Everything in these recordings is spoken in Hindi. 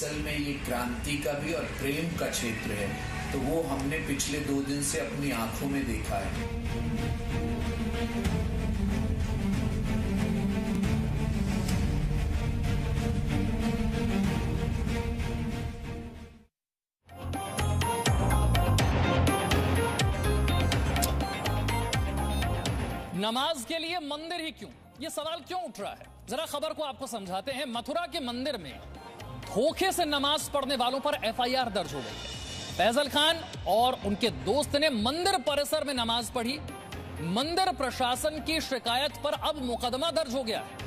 असल में ये क्रांति का भी और प्रेम का क्षेत्र है, तो वो हमने पिछले 2 दिन से अपनी आंखों में देखा है। नमाज के लिए मंदिर ही क्यों, ये सवाल क्यों उठ रहा है? जरा खबर को आपको समझाते हैं। मथुरा के मंदिर में धोखे से नमाज पढ़ने वालों पर एफआईआर दर्ज हो गई है। फैजल खान और उनके दोस्त ने मंदिर परिसर में नमाज पढ़ी। मंदिर प्रशासन की शिकायत पर अब मुकदमा दर्ज हो गया है।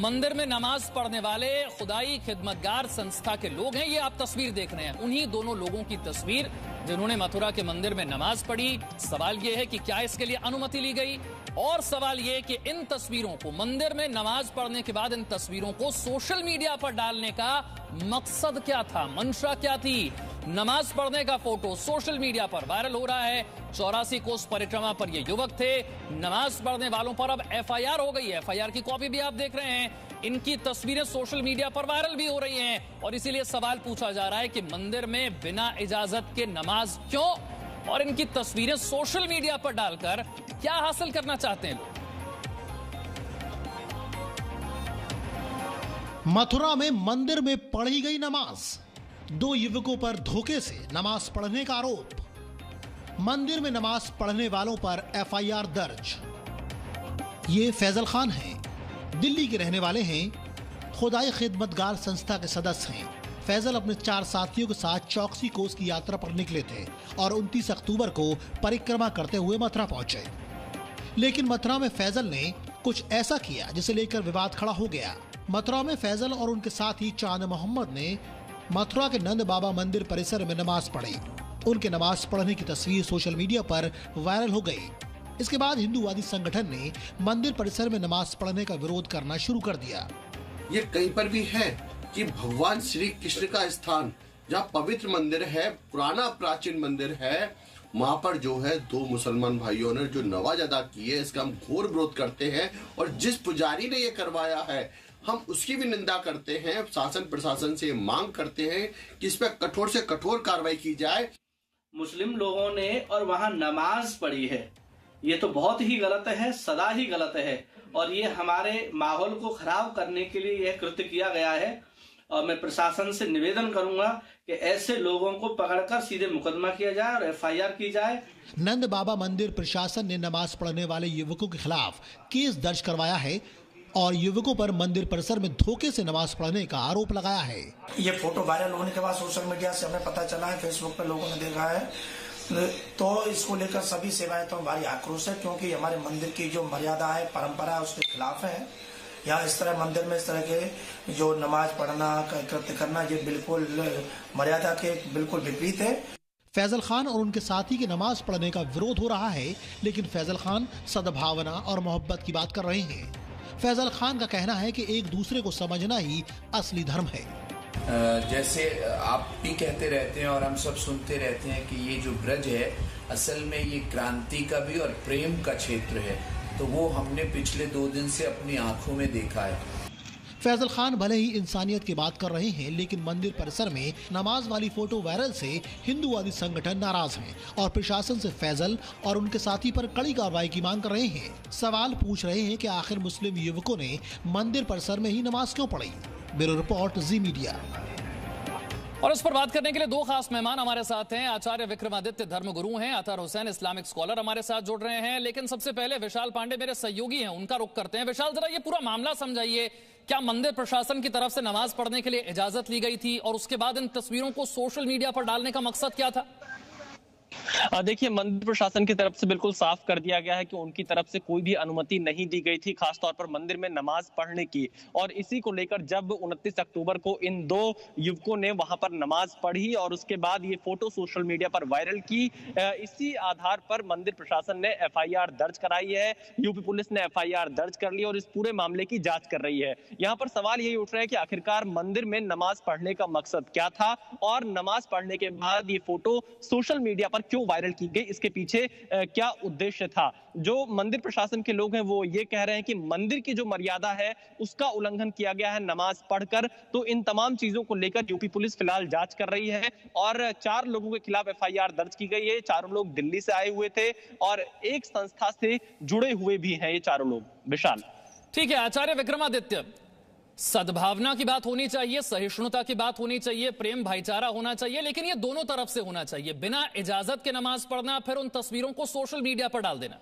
मंदिर में नमाज पढ़ने वाले खुदाई खिदमतगार संस्था के लोग हैं। ये आप तस्वीर देख रहे हैं, उन्हीं दोनों लोगों की तस्वीर जिन्होंने मथुरा के मंदिर में नमाज पढ़ी। सवाल यह है कि क्या इसके लिए अनुमति ली गई, और सवाल यह कि इन तस्वीरों को, मंदिर में नमाज पढ़ने के बाद इन तस्वीरों को सोशल मीडिया पर डालने का मकसद क्या था, मंशा क्या थी? नमाज पढ़ने का फोटो सोशल मीडिया पर वायरल हो रहा है। 84 कोस परिक्रमा पर ये युवक थे। नमाज पढ़ने वालों पर अब एफआईआर हो गई है। एफआईआर की कॉपी भी आप देख रहे हैं। इनकी तस्वीरें सोशल मीडिया पर वायरल भी हो रही हैं, और इसीलिए सवाल पूछा जा रहा है कि मंदिर में बिना इजाजत के नमाज क्यों, और इनकी तस्वीरें सोशल मीडिया पर डालकर क्या हासिल करना चाहते हैं लोग? मथुरा में मंदिर में पढ़ी गई नमाज, 2 युवकों पर धोखे से नमाज पढ़ने का आरोप। मंदिर में नमाज पढ़ने वालों पर एफआईआर दर्ज। ये फैजल खान हैं, दिल्ली के रहने वाले हैं, खुदाई खिदमतगार संस्था के सदस्य हैं। फैजल अपने 4 साथियों के साथ 84 कोस की यात्रा पर निकले थे और 29 अक्टूबर को परिक्रमा करते हुए मथुरा पहुंचे। लेकिन मथुरा में फैजल ने कुछ ऐसा किया जिसे लेकर विवाद खड़ा हो गया। मथुरा में फैजल और उनके साथी चांद मोहम्मद ने मथुरा के नंद बाबा मंदिर परिसर में नमाज पढ़ी। उनके नमाज पढ़ने की तस्वीर सोशल मीडिया पर वायरल हो गई। इसके बाद हिंदूवादी संगठन ने मंदिर परिसर में नमाज पढ़ने का विरोध करना शुरू कर दिया। ये कहीं पर भी है कि भगवान श्री कृष्ण का स्थान, जहाँ पवित्र मंदिर है, पुराना प्राचीन मंदिर है, वहाँ पर जो है 2 मुसलमान भाइयों ने जो नमाज अदा की है, इसका हम घोर विरोध करते हैं। और जिस पुजारी ने ये करवाया है, हम उसकी भी निंदा करते हैं। शासन प्रशासन से मांग करते हैं कि इस पर कठोर से कठोर कार्रवाई की जाए। मुस्लिम लोगों ने और वहाँ नमाज पढ़ी है, ये तो बहुत ही गलत है, सदा ही गलत है, और ये हमारे माहौल को खराब करने के लिए यह कृत्य किया गया है। और मैं प्रशासन से निवेदन करूंगा कि ऐसे लोगों को पकड़कर सीधे मुकदमा किया जाए और एफआईआर की जाए। नंद बाबा मंदिर प्रशासन ने नमाज पढ़ने वाले युवकों के खिलाफ केस दर्ज करवाया है और युवकों पर मंदिर परिसर में धोखे से नमाज पढ़ने का आरोप लगाया है। ये फोटो वायरल होने के बाद सोशल मीडिया से हमें पता चला है, फेसबुक पर लोगों ने देखा है, तो इसको लेकर सभी सेवायतों भारी आक्रोश है, क्योंकि हमारे मंदिर की जो मर्यादा है, परंपरा है, उसके खिलाफ है। यहाँ इस तरह मंदिर में इस तरह के जो नमाज पढ़ना, कृत्य करना, ये बिल्कुल मर्यादा के बिल्कुल विपरीत है। फैजल खान और उनके साथी के नमाज पढ़ने का विरोध हो रहा है, लेकिन फैजल खान सद्भावना और मोहब्बत की बात कर रहे हैं। फैजल खान का कहना है कि एक दूसरे को समझना ही असली धर्म है। जैसे आप भी कहते रहते हैं और हम सब सुनते रहते हैं कि ये जो ब्रज है, असल में ये क्रांति का भी और प्रेम का क्षेत्र है, तो वो हमने पिछले 2 दिन से अपनी आंखों में देखा है। फैजल खान भले ही इंसानियत की बात कर रहे हैं, लेकिन मंदिर परिसर में नमाज वाली फोटो वायरल से हिंदूवादी संगठन नाराज हैं और प्रशासन से फैजल और उनके साथी पर कड़ी कार्रवाई की मांग कर रहे हैं। सवाल पूछ रहे हैं कि आखिर मुस्लिम युवकों ने मंदिर परिसर में ही नमाज क्यों पढ़ी। ब्यूरो रिपोर्ट, जी मीडिया। और इस पर बात करने के लिए 2 खास मेहमान हमारे साथ हैं। आचार्य विक्रमादित्य धर्मगुरु हैं, अतहर हुसैन इस्लामिक स्कॉलर हमारे साथ जुड़ रहे हैं। लेकिन सबसे पहले विशाल पांडे मेरे सहयोगी हैं, उनका रुख करते हैं। विशाल, जरा ये पूरा मामला समझाइए। क्या मंदिर प्रशासन की तरफ से नमाज पढ़ने के लिए इजाजत ली गई थी, और उसके बाद इन तस्वीरों को सोशल मीडिया पर डालने का मकसद क्या था? देखिए, मंदिर प्रशासन की तरफ से बिल्कुल साफ कर दिया गया है कि उनकी तरफ से कोई भी अनुमति नहीं दी गई थी, खासतौर पर मंदिर में नमाज पढ़ने की। और इसी को लेकर जब 29 अक्टूबर को इन 2 युवकों ने वहां पर नमाज पढ़ी और उसके बाद ये फोटो सोशल मीडिया पर वायरल की, इसी आधार पर मंदिर प्रशासन ने एफआईआर दर्ज कराई है। यूपी पुलिस ने एफआईआर दर्ज कर ली और इस पूरे मामले की जांच कर रही है। यहाँ पर सवाल यही उठ रहा है कि आखिरकार मंदिर में नमाज पढ़ने का मकसद क्या था, और नमाज पढ़ने के बाद ये फोटो सोशल मीडिया पर क्यों वायरल की गई, इसके पीछे क्या उद्देश्य था। जो मंदिर प्रशासन के लोग हैं वो ये कह रहे हैं कि मंदिर की जो मर्यादा है उसका उल्लंघन किया गया है नमाज पढ़कर। तो इन तमाम चीजों को लेकर यूपी पुलिस फिलहाल जांच कर रही है और 4 लोगों के खिलाफ एफआईआर दर्ज की गई है। चारों लोग दिल्ली से आए हुए थे और एक संस्था से जुड़े हुए भी हैं ये चारों लोग। विशाल, ठीक है आचार्य विक्रमादित्य, सद्भावना की बात होनी चाहिए, सहिष्णुता की बात होनी चाहिए, प्रेम भाईचारा होना चाहिए, लेकिन ये दोनों तरफ से होना चाहिए। बिना इजाजत के नमाज पढ़ना, फिर उन तस्वीरों को सोशल मीडिया पर डाल देना,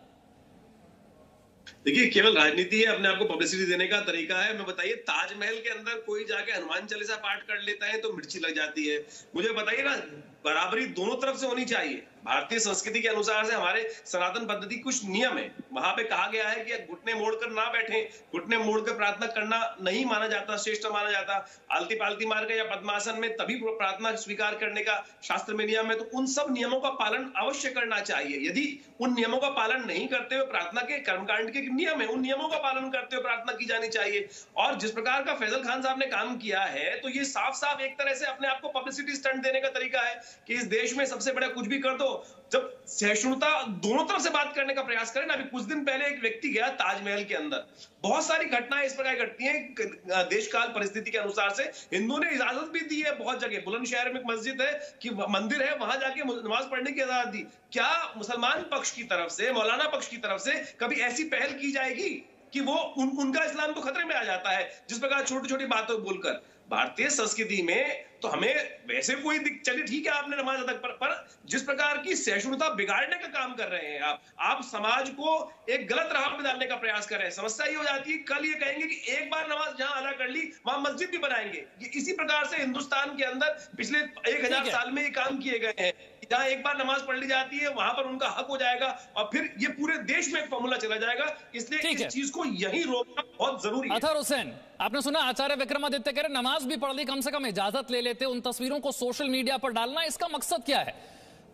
देखिए केवल राजनीति है, अपने आप को पब्लिसिटी देने का तरीका है। मैं बताइए, ताजमहल के अंदर कोई जाके हनुमान चालीसा पाठ कर लेता है तो मिर्ची लग जाती है। मुझे बताइए ना, बराबरी दोनों तरफ से होनी चाहिए। भारतीय संस्कृति के अनुसार से हमारे सनातन पद्धति कुछ नियम है, वहां पे कहा गया है कि घुटने मोड़कर ना बैठे, घुटने मोड़कर प्रार्थना करना नहीं माना जाता, श्रेष्ठ माना जाता। आलती पालती मार के या पद्मासन में तभी प्रार्थना स्वीकार करने का शास्त्र में नियम है। तो उन सब नियमों का पालन अवश्य करना चाहिए। यदि उन नियमों का पालन नहीं करते हुए, प्रार्थना के कर्मकांड के नियम है, उन नियमों का पालन करते हुए प्रार्थना की जानी चाहिए। और जिस प्रकार का फैजल खान साहब ने काम किया है, तो ये साफ साफ एक तरह से अपने आप को पब्लिसिटी स्टंट देने का तरीका है कि इस देश में सबसे बड़ा कुछ भी कर दो। जब सहिष्णुता दोनों तरफ से बात करने का प्रयास करें ना, अभी कुछ दिन पहले एक व्यक्ति गया ताजमहल के अंदर, बहुत सारी घटनाएं इस प्रकार घटती हैं देश काल परिस्थिति के अनुसार से। हिंदुओं ने इजाजत भी दी है बहुत जगह, बुलंदशहर में एक मस्जिद है कि मंदिर है, वहां जाके नमाज पढ़ने की इजाजत दी। क्या मुसलमान पक्ष की तरफ से, मौलाना पक्ष की तरफ से कभी ऐसी पहल की जाएगी कि वो उनका इस्लाम तो खतरे में आ जाता है जिस प्रकार छोटी छोटी बातों बोलकर? भारतीय संस्कृति में तो हमें वैसे कोई चलिए ठीक है, आपने नमाज अदा पर जिस प्रकार की सहिष्णुता बिगाड़ने का काम कर रहे हैं आप समाज को एक गलत राह में डालने का प्रयास कर रहे हैं। समस्या ये हो जाती है, कल ये कहेंगे कि एक बार नमाज जहां अदा कर ली वहां मस्जिद भी बनाएंगे। ये इसी प्रकार से हिंदुस्तान के अंदर पिछले 1000 साल में ये काम किए गए हैं। जहां एक बार नमाज पढ़ ली जाती है वहां पर उनका हक हो जाएगा और फिर ये पूरे देश में एक फॉर्मूला चला जाएगा। इसलिए इस चीज को यही रोकना बहुत जरूरी है। अतहर हुसैन, आपने सुना आचार्य विक्रमादित्य कह रहे नमाज भी पढ़ ली, कम से कम इजाजत ले लेते, उन तस्वीरों को सोशल मीडिया पर डालना, इसका मकसद क्या है?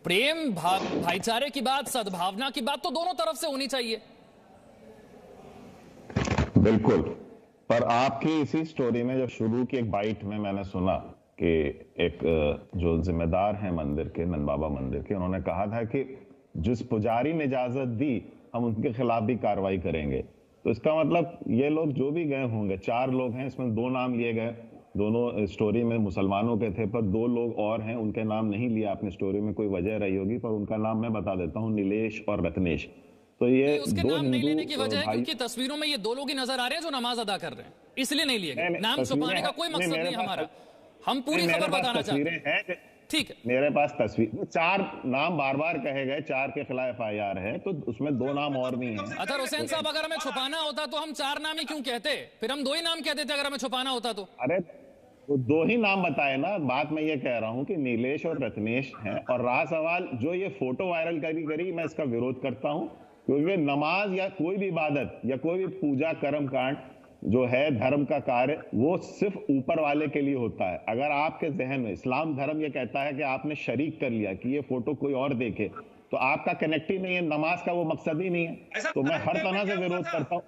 प्रेम भाईचारे की बात, सद्भावना की बात तो दोनों तरफ से होनी चाहिए। बिल्कुल, पर आपकी इसी स्टोरी में जब शुरू की एक बाइट में मैंने सुना कि एक जो जिम्मेदार हैं मंदिर के, नंद बाबा मंदिर के, उन्होंने कहा था कि जिस पुजारी ने इजाजत दी हम उनके खिलाफ भी कार्रवाई करेंगे। तो इसका मतलब ये लोग जो भी गए होंगे, 4 लोग हैं, इसमें 2 नाम लिए गए, दोनों स्टोरी में मुसलमानों के थे, पर 2 लोग और हैं, उनके नाम नहीं लिया आपने स्टोरी में, कोई वजह रही होगी, पर उनका नाम मैं बता देता हूँ, नीलेश और रत्नेश। तो ये उसके दो नाम नहीं लेने की हिंदू वजह है भाई, क्योंकि तस्वीरों में ये 2 लोग ही नजर आ रहे हैं जो नमाज अदा कर रहे हैं, इसलिए नहीं लिए गए। नाम छुपाने का कोई मकसद नहीं हमारा, हम पूरी खबर बताना चाहते हैं। ठीक है, मेरे पास तस्वीर 4 नाम बार बार कहे गए, 4 के खिलाफ एफआईआर है, तो उसमें 2 नाम और भी हैं। अतहर हुसैन साहब, अगर हमें छुपाना होता तो हम 4 नाम ही क्यों कहते? फिर हम 2 ही नाम कह देते अगर हमें छुपाना होता तो। अरे तो 2 ही नाम बताए ना। बात मैं ये कह रहा हूं कि नीलेश और रत्नेश हैं। और रहा सवाल जो ये फोटो वायरल करी, मैं इसका विरोध करता हूं, क्योंकि नमाज या कोई भी इबादत या कोई भी पूजा कर्म कांड जो है, धर्म का कार्य, वो सिर्फ ऊपर वाले के लिए होता है। अगर आपके जहन में इस्लाम धर्म ये कहता है कि आपने शरीक कर लिया कि ये फोटो कोई और देखे, तो आपका कनेक्ट ही नहीं है, नमाज का वो मकसद ही नहीं है। तो मैं हर तरह से विरोध करता हूँ।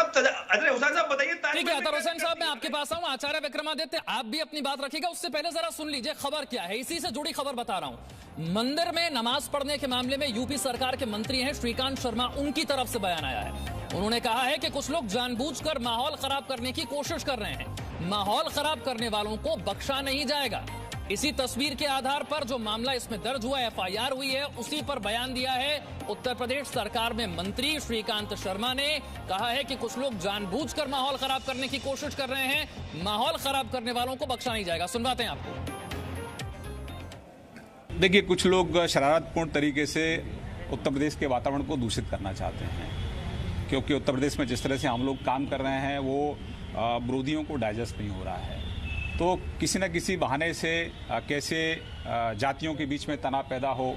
ठीक है अतहर हुसैन साहब, मैं आपके पास आऊं। आचार्य विक्रमादित्य, आप भी अपनी बात रखिएगा, उससे पहले जरा सुन लीजिए खबर क्या है, इसी से जुड़ी खबर बता रहा हूं। मंदिर में नमाज पढ़ने के मामले में यूपी सरकार के मंत्री हैं श्रीकांत शर्मा, उनकी तरफ से बयान आया है। उन्होंने कहा है कि कुछ लोग जानबूझकर माहौल खराब करने की कोशिश कर रहे हैं, माहौल खराब करने वालों को बख्शा नहीं जाएगा। इसी तस्वीर के आधार पर जो मामला इसमें दर्ज हुआ, एफआईआर हुई है, उसी पर बयान दिया है उत्तर प्रदेश सरकार में मंत्री श्रीकांत शर्मा ने। कहा है कि कुछ लोग जानबूझकर माहौल खराब करने की कोशिश कर रहे हैं, माहौल खराब करने वालों को बख्शा नहीं जाएगा। सुनवाते हैं आपको। देखिए, कुछ लोग शरारतपूर्ण तरीके से उत्तर प्रदेश के वातावरण को दूषित करना चाहते हैं, क्योंकि उत्तर प्रदेश में जिस तरह से हम लोग काम कर रहे हैं वो विरोधियों को डाइजेस्ट नहीं हो रहा है। तो किसी न किसी बहाने से कैसे जातियों के बीच में तनाव पैदा हो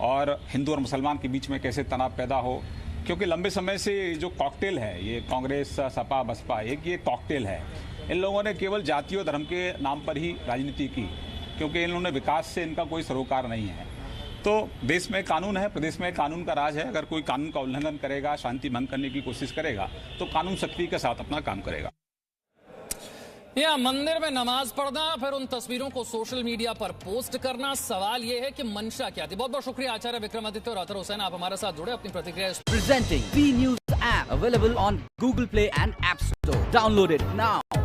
और हिंदू और मुसलमान के बीच में कैसे तनाव पैदा हो, क्योंकि लंबे समय से जो कॉकटेल है, ये कांग्रेस सपा बसपा, एक ये कॉकटेल है। इन लोगों ने केवल जाति और धर्म के नाम पर ही राजनीति की, क्योंकि इन्होंने विकास से इनका कोई सरोकार नहीं है। तो देश में कानून है, प्रदेश में कानून का राज है। अगर कोई कानून का उल्लंघन करेगा, शांति भंग करने की कोशिश करेगा, तो कानून सख्ती के साथ अपना काम करेगा। या मंदिर में नमाज पढ़ना, फिर उन तस्वीरों को सोशल मीडिया पर पोस्ट करना। सवाल यह है कि मंशा क्या थी। बहुत बहुत शुक्रिया आचार्य विक्रमादित्य और अतुल हुसैन, आप हमारे साथ जुड़े, अपनी प्रतिक्रिया। Presenting B News app available on Google Play and App Store. Download it now.